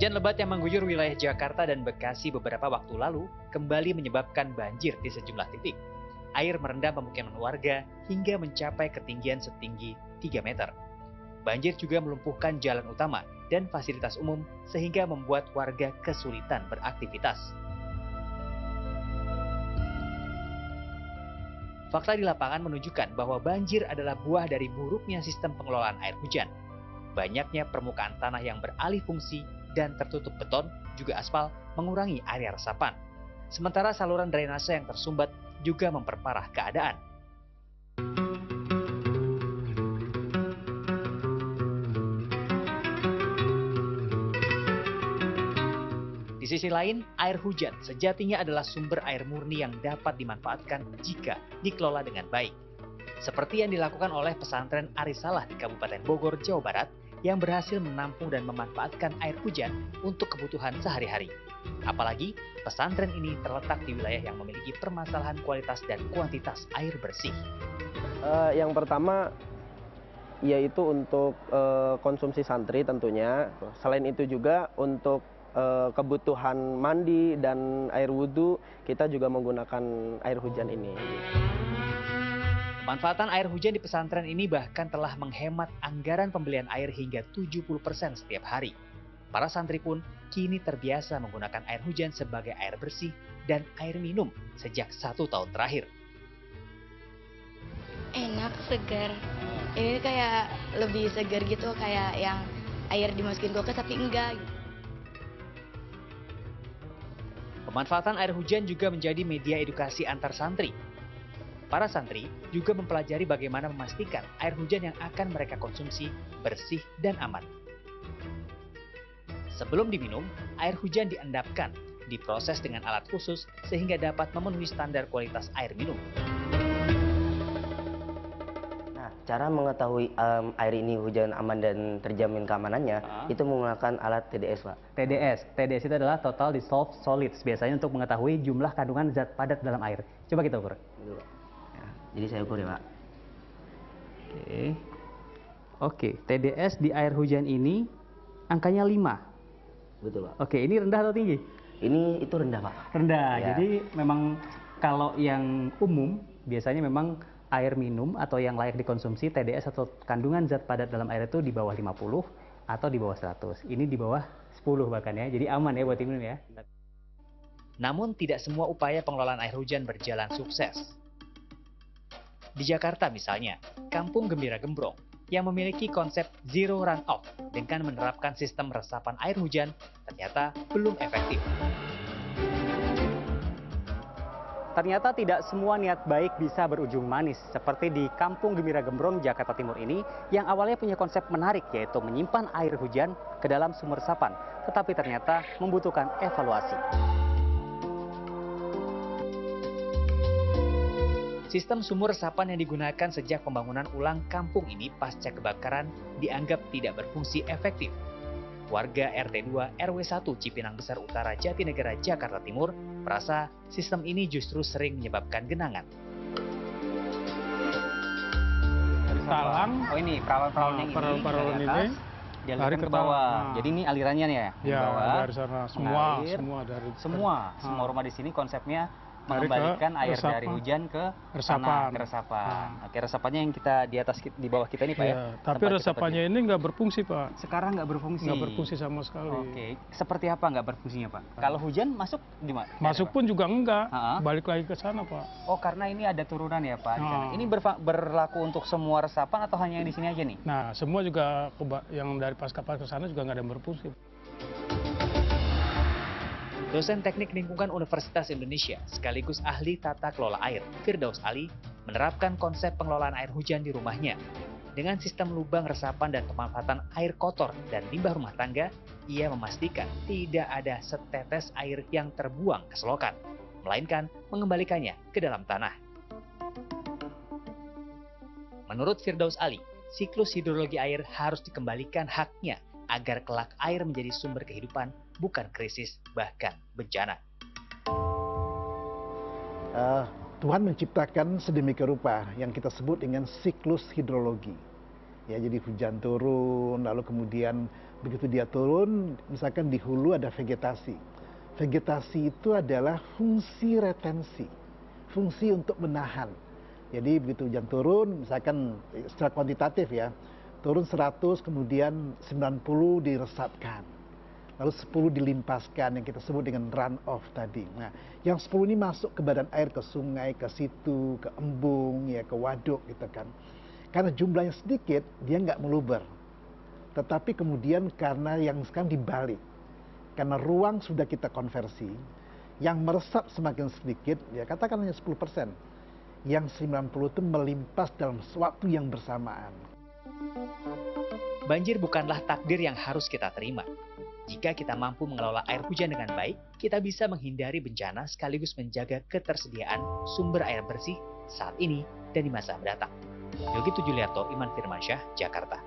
Hujan lebat yang mengguyur wilayah Jakarta dan Bekasi beberapa waktu lalu kembali menyebabkan banjir di sejumlah titik. Air merendam pemukiman warga hingga mencapai ketinggian setinggi 3 meter. Banjir juga melumpuhkan jalan utama dan fasilitas umum sehingga membuat warga kesulitan beraktivitas. Fakta di lapangan menunjukkan bahwa banjir adalah buah dari buruknya sistem pengelolaan air hujan. Banyaknya permukaan tanah yang beralih fungsi dan tertutup beton, juga aspal, mengurangi area resapan. Sementara saluran drainase yang tersumbat juga memperparah keadaan. Di sisi lain, air hujan sejatinya adalah sumber air murni yang dapat dimanfaatkan jika dikelola dengan baik. Seperti yang dilakukan oleh pesantren Arisalah di Kabupaten Bogor, Jawa Barat, yang berhasil menampung dan memanfaatkan air hujan untuk kebutuhan sehari-hari. Apalagi, pesantren ini terletak di wilayah yang memiliki permasalahan kualitas dan kuantitas air bersih. Yang pertama, yaitu untuk konsumsi santri tentunya. Selain itu juga untuk kebutuhan mandi dan air wudhu, kita juga menggunakan air hujan ini. Pemanfaatan air hujan di pesantren ini bahkan telah menghemat anggaran pembelian air hingga 70% setiap hari. Para santri pun kini terbiasa menggunakan air hujan sebagai air bersih dan air minum sejak 1 tahun terakhir. Enak, segar. Ini kayak lebih segar gitu, kayak yang air dimasukin kulkas tapi enggak. Pemanfaatan air hujan juga menjadi media edukasi antar santri. Para santri juga mempelajari bagaimana memastikan air hujan yang akan mereka konsumsi bersih dan aman. Sebelum diminum, air hujan diendapkan, diproses dengan alat khusus sehingga dapat memenuhi standar kualitas air minum. Nah, cara mengetahui air ini hujan aman dan terjamin keamanannya, itu menggunakan alat TDS, Pak. TDS itu adalah Total Dissolved Solids, biasanya untuk mengetahui jumlah kandungan zat padat dalam air. Coba kita ukur. Jadi saya ukur ya, Pak. Oke, TDS di air hujan ini angkanya 5. Betul, Pak. Oke, ini rendah atau tinggi? Itu rendah, Pak. Rendah, Ya. jadi memang kalau yang umum, biasanya memang air minum atau yang layak dikonsumsi, TDS atau kandungan zat padat dalam air itu di bawah 50 atau di bawah 100. Ini di bawah 10 bahkan ya, jadi aman ya buat diminum ya. Namun tidak semua upaya pengelolaan air hujan berjalan sukses. Di Jakarta misalnya, Kampung Gembira Gembrong yang memiliki konsep zero runoff dengan menerapkan sistem resapan air hujan ternyata belum efektif. Ternyata tidak semua niat baik bisa berujung manis, seperti di Kampung Gembira Gembrong, Jakarta Timur ini, yang awalnya punya konsep menarik, yaitu menyimpan air hujan ke dalam sumur resapan, tetapi ternyata membutuhkan evaluasi. Sistem sumur resapan yang digunakan sejak pembangunan ulang kampung ini pasca kebakaran dianggap tidak berfungsi efektif. Warga RT 2 RW 1 Cipinang Besar Utara Jatinegara, Jakarta Timur merasa sistem ini justru sering menyebabkan genangan. Talang. Oh ini perawan-perawan yang Perawan dari ini atas, dialirkan ke ke bawah. bawah. Jadi ini alirannya ya? Di Ya, bawah, dari sana mengalir. semua Rumah di sini konsepnya Dari mengembalikan ke air resapan. dari hujan ke Resapan. tanah, ke resapan. Oke, resapannya yang kita di atas, di bawah kita ini Pak ya? Ya, tapi Tempat kita resapannya berdiri. ini nggak berfungsi, Pak. Sekarang nggak berfungsi? Nggak berfungsi sama sekali. Oke, seperti apa nggak berfungsinya Pak? Kalau hujan masuk di mana? Masuk pun juga enggak, Ha-ha. balik lagi ke sana, Pak. Oh, karena ini ada turunan ya Pak? di sana. Oh. Ini berlaku untuk semua resapan atau hanya yang di sini aja nih? Nah, semua juga yang dari pasca ke sana juga nggak ada yang berfungsi. Dosen Teknik Lingkungan Universitas Indonesia sekaligus ahli tata kelola air, Firdaus Ali, menerapkan konsep pengelolaan air hujan di rumahnya. Dengan sistem lubang resapan dan pemanfaatan air kotor dan limbah rumah tangga, ia memastikan tidak ada setetes air yang terbuang ke selokan, melainkan mengembalikannya ke dalam tanah. Menurut Firdaus Ali, siklus hidrologi air harus dikembalikan haknya agar kelak air menjadi sumber kehidupan, bukan krisis, bahkan bencana. Tuhan menciptakan sedemikian rupa yang kita sebut dengan siklus hidrologi. Ya, jadi hujan turun, lalu kemudian begitu dia turun, misalkan di hulu ada vegetasi. Vegetasi itu adalah fungsi retensi, fungsi untuk menahan. Jadi begitu hujan turun, misalkan secara kuantitatif ya, turun 100 kemudian 90 diresapkan. Lalu 10 dilimpaskan yang kita sebut dengan run off tadi. Nah, yang 10 ini masuk ke badan air, ke sungai, ke situ, ke embung, ya ke waduk gitu kan. Karena jumlahnya sedikit, dia nggak meluber. Tetapi kemudian karena yang sekarang dibalik, karena ruang sudah kita konversi, yang meresap semakin sedikit, ya katakan hanya 10%. Yang 90 itu melimpas dalam waktu yang bersamaan. Banjir bukanlah takdir yang harus kita terima. Jika kita mampu mengelola air hujan dengan baik, kita bisa menghindari bencana sekaligus menjaga ketersediaan sumber air bersih saat ini dan di masa mendatang. Yogi Tujuliarto, Iman Firmansyah, Jakarta.